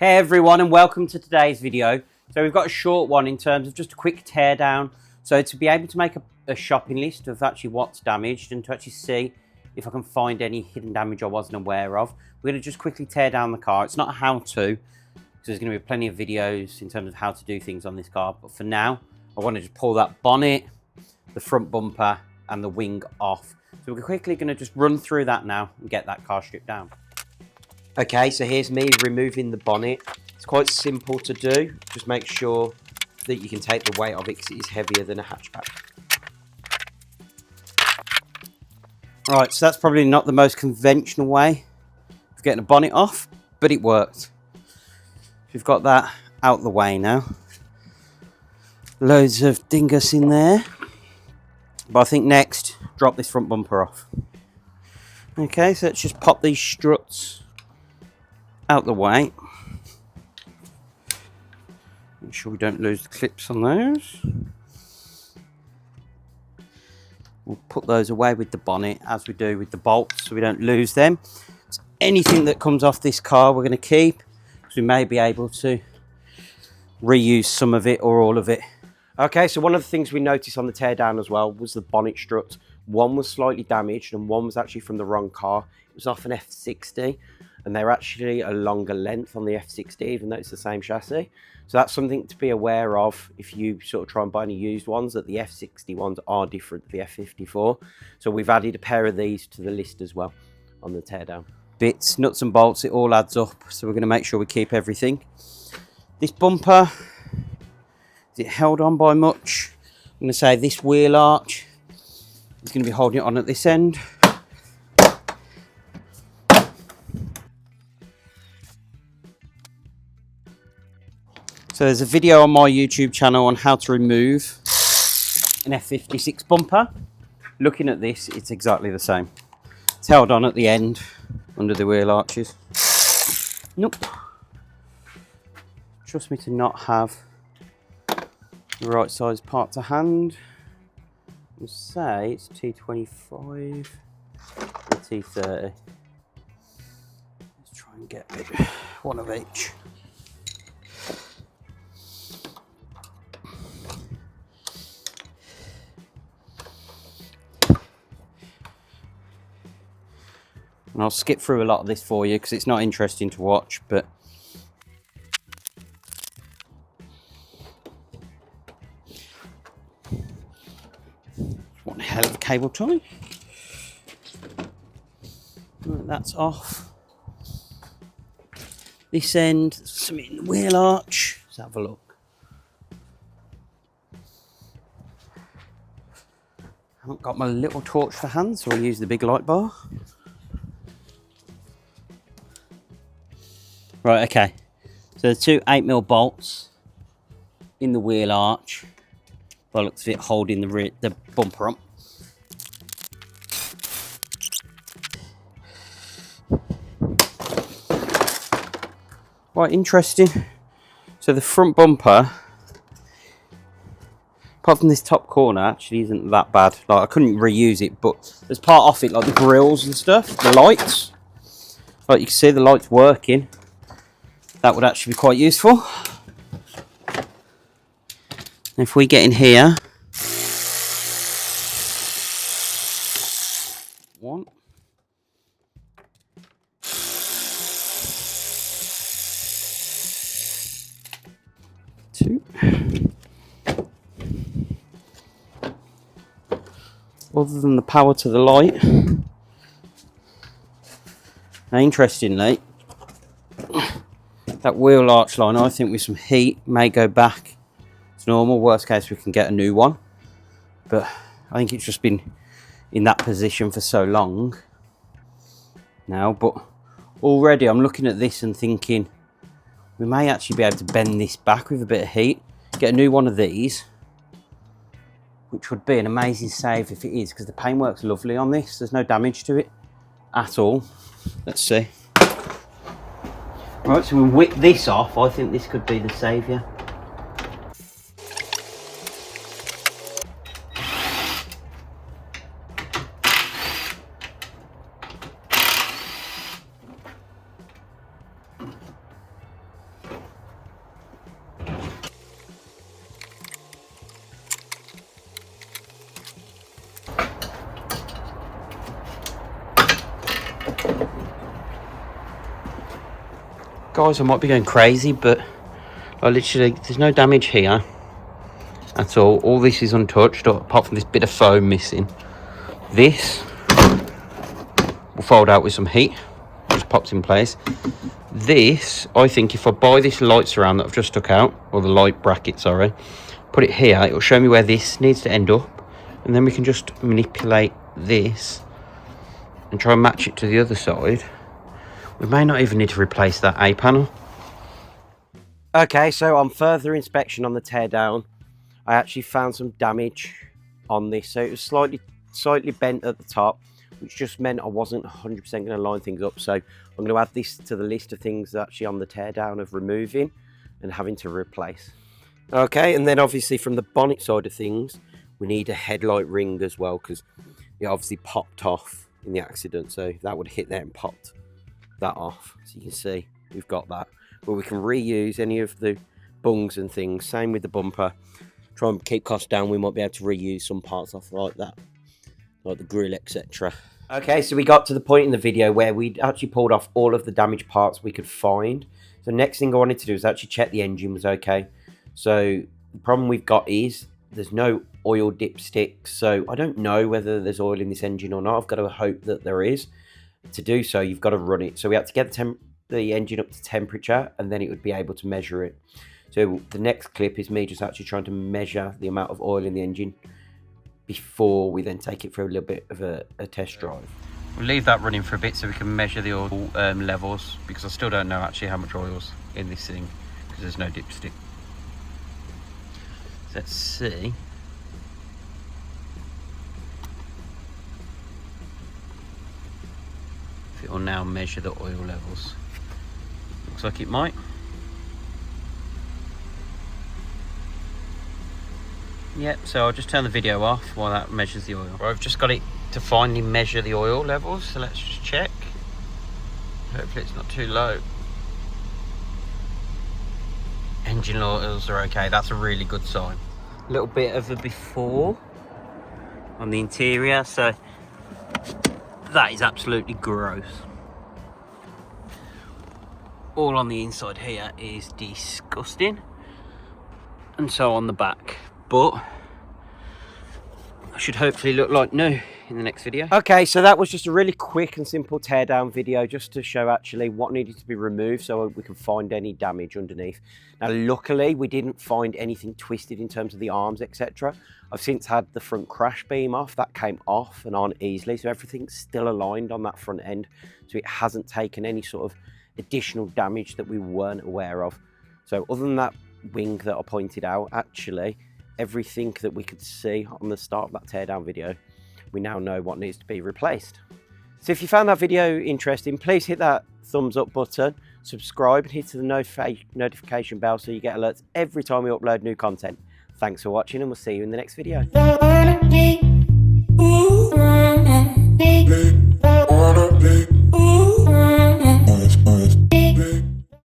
Hey everyone, and welcome to today's video. So we've got a short one in terms of just a quick teardown. So to be able to make a shopping list of actually what's damaged and to actually see if I can find any hidden damage I wasn't aware of, we're going to just quickly tear down the car. It's not a how-to, because there's going to be plenty of videos in terms of how to do things on this car. But for now, I want to just pull that bonnet, the front bumper and the wing off. So we're quickly going to just run through that now and get that car stripped down. Okay, so here's me removing the bonnet. It's quite simple to do. Just make sure that you can take the weight of it because it is heavier than a hatchback. Right, so that's probably not the most conventional way of getting a bonnet off, but it worked. We've got that out the way now. Loads of dingus in there. But I think next, drop this front bumper off. Okay, so let's just pop these struts out the way. Make sure we don't lose the clips on those. We'll put those away with the bonnet as we do with the bolts so we don't lose them. So anything that comes off this car we're going to keep, because we may be able to reuse some of it or all of it. Okay, so one of the things we noticed on the teardown as well was the bonnet strut. One was slightly damaged and one was actually from the wrong car. It was off an F60 and they're actually a longer length on the F60 even though it's the same chassis. So that's something to be aware of if you sort of try and buy any used ones, that the F60 ones are different to the F54. So we've added a pair of these to the list as well on the teardown. Bits, nuts and bolts, it all adds up. So we're going to make sure we keep everything. This bumper, is it held on by much? I'm going to say this wheel arch is going to be holding it on at this end. So there's a video on my YouTube channel on how to remove an F56 bumper. Looking at this, it's exactly the same. It's held on at the end under the wheel arches. Nope. Trust me to not have the right size part to hand. I'll say it's T25 or T30. Let's try and get one of each. And I'll skip through a lot of this for you because it's not interesting to watch, but one hell of a cable tie. Right, that's off. This end, something in the wheel arch. Let's have a look. I haven't got my little torch for hand, so I'll use the big light bar. Right, okay. So the two 8mm bolts in the wheel arch. By the looks of it, holding the bumper up. Quite interesting. So the front bumper, apart from this top corner, actually isn't that bad. Like I couldn't reuse it, but there's part off it, like the grills and stuff, the lights. Like you can see, the lights working. That would actually be quite useful. If we get in here, one, two. Other than the power to the light. Now, interestingly, that wheel arch line, I think with some heat, may go back to normal. Worst case, we can get a new one. But I think it's just been in that position for so long now. But already I'm looking at this and thinking we may actually be able to bend this back with a bit of heat. Get a new one of these, which would be an amazing save if it is, because the paintwork's lovely on this. There's no damage to it at all. Let's see. Right, so we'll whip this off. I think this could be the saviour. Guys, I might be going crazy, but literally, there's no damage here at all. All this is untouched, apart from this bit of foam missing. This will fold out with some heat, just pops in place. This, I think, if I buy this light surround that I've just took out, or the light bracket, sorry, put it here, it will show me where this needs to end up, and then we can just manipulate this and try and match it to the other side. We may not even need to replace that A panel. Okay, so on further inspection on the teardown, I actually found some damage on this. So it was slightly bent at the top, which just meant I wasn't 100% going to line things up. So I'm going to add this to the list of things actually on the teardown of removing and having to replace. Okay, and then obviously from the bonnet side of things, we need a headlight ring as well, because it obviously popped off in the accident. So that would hit there and popped that off. So you can see we've got that. But we can reuse any of the bungs and things. Same with the bumper. Try and keep costs down. We might be able to reuse some parts off like that, like the grill, etc. Okay, so we got to the point in the video where we'd actually pulled off all of the damaged parts we could find. So next thing I wanted to do is actually check the engine was okay. So the problem we've got is there's no oil dipstick. So I don't know whether there's oil in this engine or not. I've got to hope that there is. To do so, you've got to run it. So we had to get the engine up to temperature, and then it would be able to measure it. So the next clip is me just actually trying to measure the amount of oil in the engine before we then take it for a little bit of a test drive. We'll leave that running for a bit so we can measure the oil levels, because I still don't know actually how much oil's in this thing, because there's no dipstick. So let's see. If it will now measure the oil levels. Looks like it might. Yep, so I'll just turn the video off while that measures the oil. I've just got it to finally measure the oil levels, so let's just check. Hopefully it's not too low. Engine oils are okay, that's a really good sign. A little bit of a before on the interior, so that is absolutely gross. All on the inside here is disgusting, and so on the back, but I should hopefully look like new in the next video. Okay, so that was just a really quick and simple teardown video, just to show actually what needed to be removed so we can find any damage underneath. Now luckily we didn't find anything twisted in terms of the arms, etc. I've since had the front crash beam off, that came off and on easily, so everything's still aligned on that front end, so it hasn't taken any sort of additional damage that we weren't aware of. So other than that wing that I pointed out, actually everything that we could see on the start of that teardown video, we now know what needs to be replaced. So if you found that video interesting, please hit that thumbs up button, subscribe and hit the notification bell so you get alerts every time we upload new content. Thanks for watching, and we'll see you in the next video.